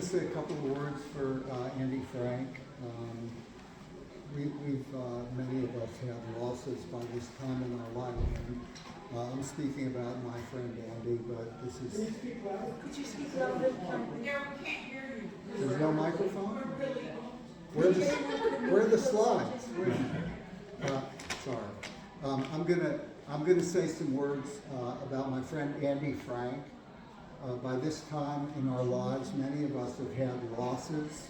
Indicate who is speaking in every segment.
Speaker 1: just say a couple of words for Andy Frank. Many of us have losses by this time in our life. And, I'm speaking about my friend Andy, but this is...
Speaker 2: Could you speak louder? Yeah, we can't hear you.
Speaker 1: There's no microphone? Where are the slides? Sorry. I'm gonna say some words about my friend Andy Frank. By this time in our lives, many of us have had losses.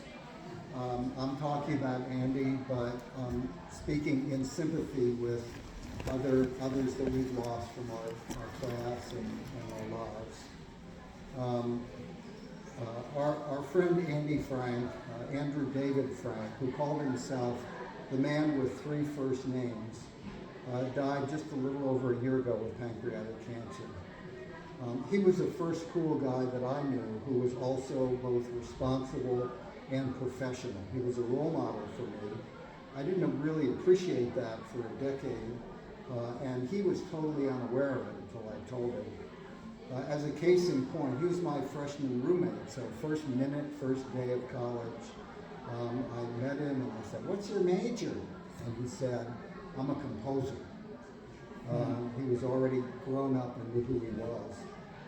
Speaker 1: I'm talking about Andy, but speaking in sympathy with others that we've lost from our class and our lives. Our friend Andy Frank, Andrew David Frank, who called himself the man with 3 first names, died just a little over a year ago with pancreatic cancer. He was the first cool guy that I knew who was also both responsible and professional. He was a role model for me. I didn't really appreciate that for a decade, and he was totally unaware of it until I told him. As a case in point, he was my freshman roommate, so first day of college. I met him and I said, "What's your major?" And he said, "I'm a composer." He was already grown up and knew who he was.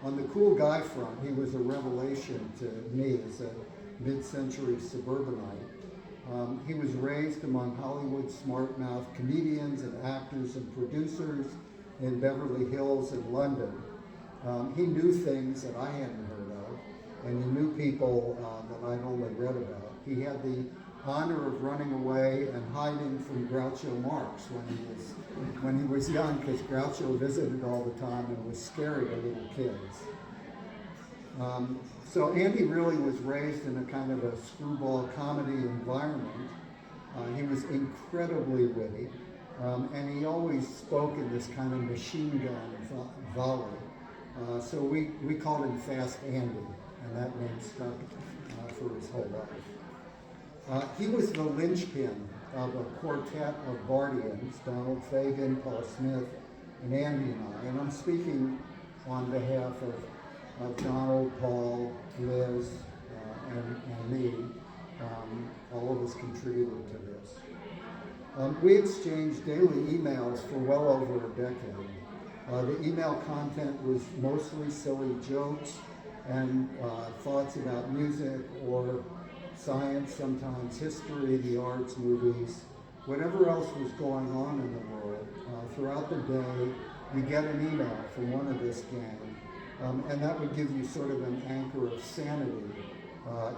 Speaker 1: On the cool guy front, he was a revelation to me as a mid-century suburbanite. He was raised among Hollywood smart-mouthed comedians and actors and producers in Beverly Hills and London. He knew things that I hadn't heard of, and he knew people that I'd only read about. He had the honor of running away and hiding from Groucho Marx when he was young, because Groucho visited all the time and was scary to little kids. So Andy really was raised in a kind of a screwball comedy environment. He was incredibly witty, and he always spoke in this kind of machine gun volley. So we called him Fast Andy, and that name stuck for his whole life. He was the linchpin of a quartet of Bardians, Donald Fagen, Paul Smith, and Andy and I. And I'm speaking on behalf of Donald, Paul, Liz, and me. All of us contributed to this. We exchanged daily emails for well over a decade. The email content was mostly silly jokes and thoughts about music or science, sometimes history, the arts, movies, whatever else was going on in the world. Throughout the day, we get an email from one of this gang, and that would give you sort of an anchor of sanity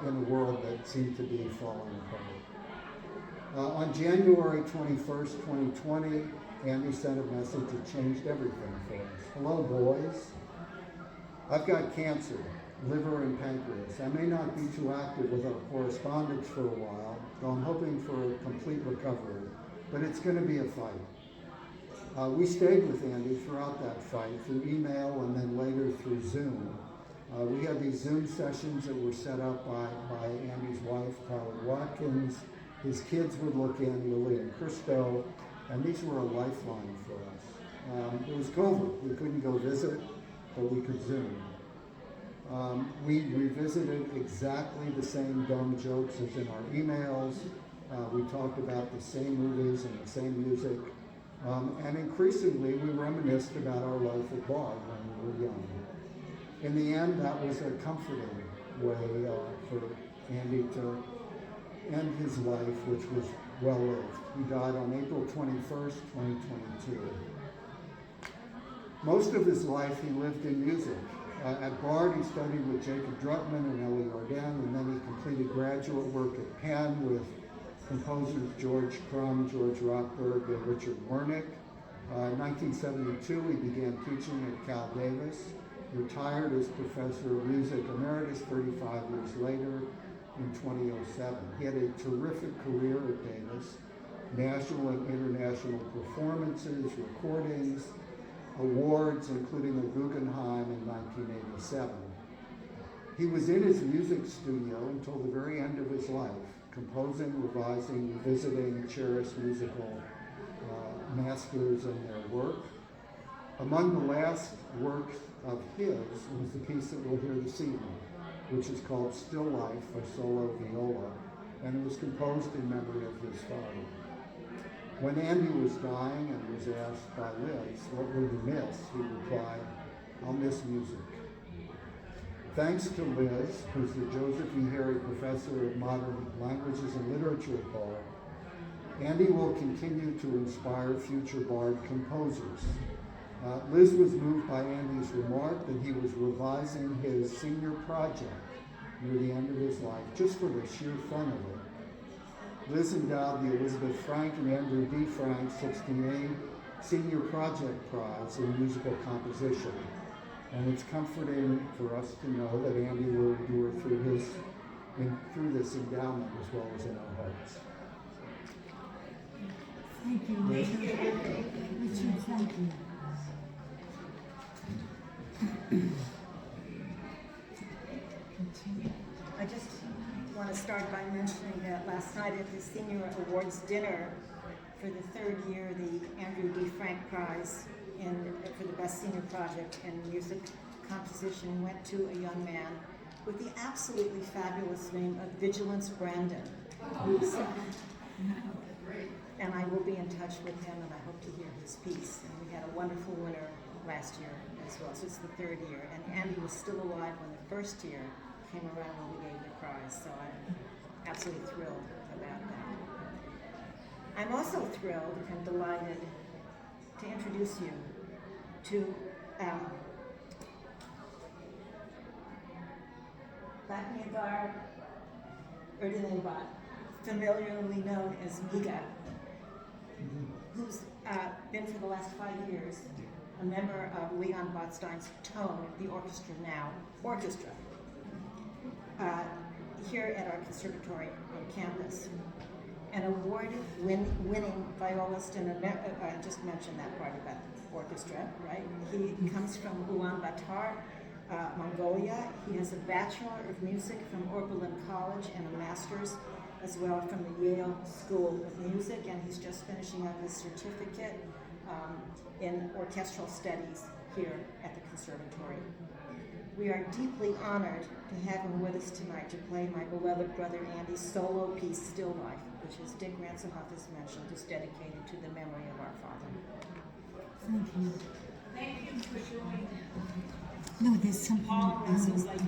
Speaker 1: in a world that seemed to be falling apart. On January 21st, 2020, Andy sent a message that changed everything for us. "Hello, boys. I've got cancer, liver and pancreas. I may not be too active with our correspondence for a while, though I'm hoping for a complete recovery, but it's going to be a fight." We stayed with Andy throughout that fight, through email and then later through Zoom. We had these Zoom sessions that were set up by Andy's wife, Tyler Watkins. His kids would look in, Lily and Christo, and these were a lifeline for us. It was COVID. We couldn't go visit, but we could Zoom. We revisited exactly the same dumb jokes as in our emails. We talked about the same movies and the same music. And increasingly, we reminisced about our life at Bard when we were young. In the end, that was a comforting way for Andy to end his life, which was well lived. He died on April 21st, 2022. Most of his life he lived in music. At Bard, he studied with Jacob Drutman and Ellie Arden, and then he completed graduate work at Penn with composers George Crumb, George Rockberg, and Richard Wernick. In 1972, he began teaching at Cal Davis, retired as professor of music emeritus 35 years later in 2007. He had a terrific career at Davis, national and international performances, recordings, awards, including the Guggenheim in 1987. He was in his music studio until the very end of his life, composing, revising, revisiting cherished musical masters and their work. Among the last works of his was the piece that we'll hear this evening, which is called Still Life for solo viola, and it was composed in memory of his father. When Andy was dying and was asked by Liz, what will you miss? He replied, I'll miss music. Thanks to Liz, who's the Joseph E. Harry Professor of Modern Languages and Literature at Bard, Andy will continue to inspire future Bard composers. Liz was moved by Andy's remark that he was revising his senior project near the end of his life, just for the sheer fun of it. Liz endowed the Elizabeth Frank and Andrew D. Frank 68 Senior Project Prize in Musical Composition. And it's comforting for us to know that Andy will endure through this endowment as well as in our hearts.
Speaker 3: Thank you, Richard. Richard, thank you.
Speaker 2: I just want to start by mentioning that last night at the Senior Awards dinner, for the third year, the Andrew D. Frank Prize for the Best Senior Project in Music Composition went to a young man with the absolutely fabulous name of Vigilance Brandon. And I will be in touch with him, and I hope to hear his piece. And we had a wonderful winner last year as well, so it's the third year. And Andy was still alive when the first year came around when we gave the prize, so I'm absolutely thrilled about that. I'm also thrilled and delighted to introduce you to Batniagar Erdenebat, familiarly known as Miga, who's been for the last 5 years a member of Leon Botstein's Tone, the Orchestra Now Orchestra, here at our conservatory on campus. An award-winning violist, and I just mentioned that part about the orchestra, right? He comes from Ulaanbaatar, Mongolia. He has a Bachelor of Music from Oberlin College and a Master's as well from the Yale School of Music, and he's just finishing up his certificate in orchestral studies here at the conservatory. We are deeply honored to have him with us tonight to play my beloved brother Andy's solo piece, Still Life, which, as Dick Ransohoff has mentioned, is dedicated to the memory of our father.
Speaker 3: Thank you.
Speaker 2: Thank you for showing
Speaker 3: No, there's something.
Speaker 2: all races like you.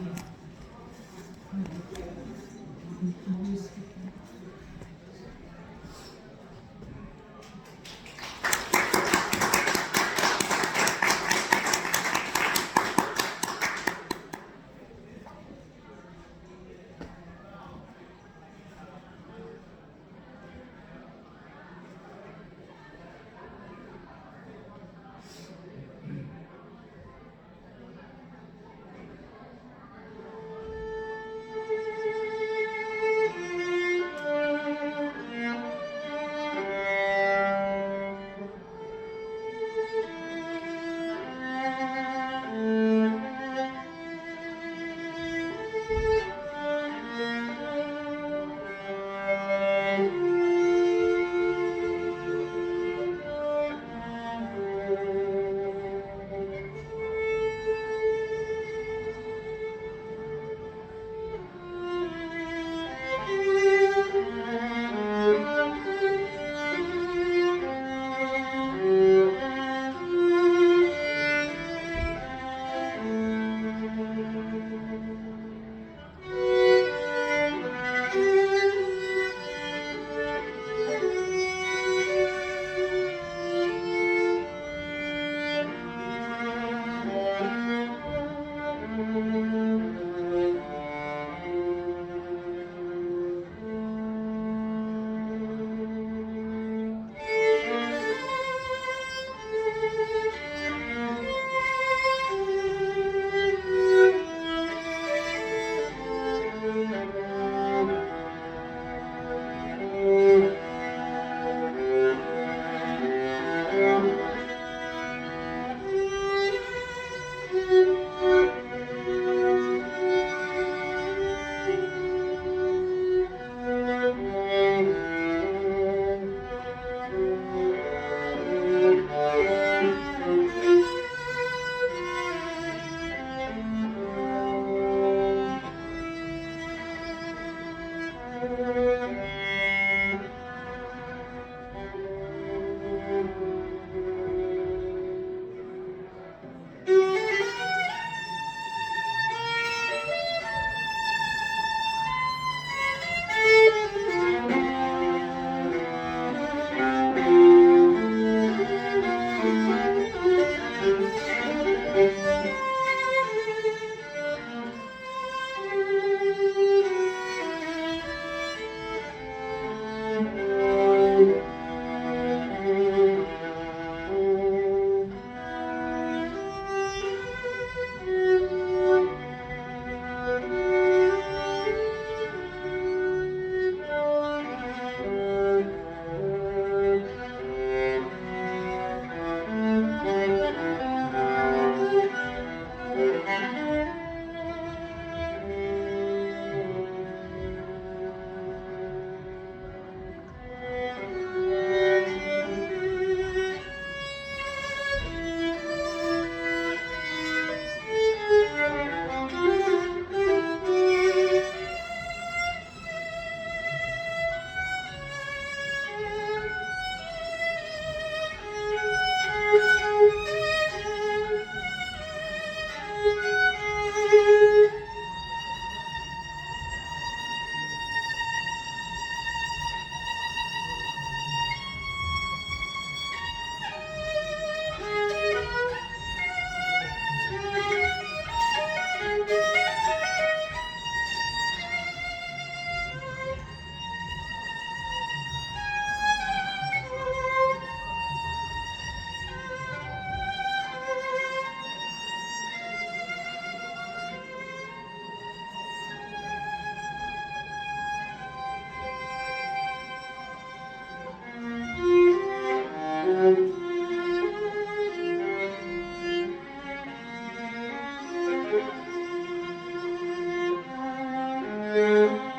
Speaker 3: you.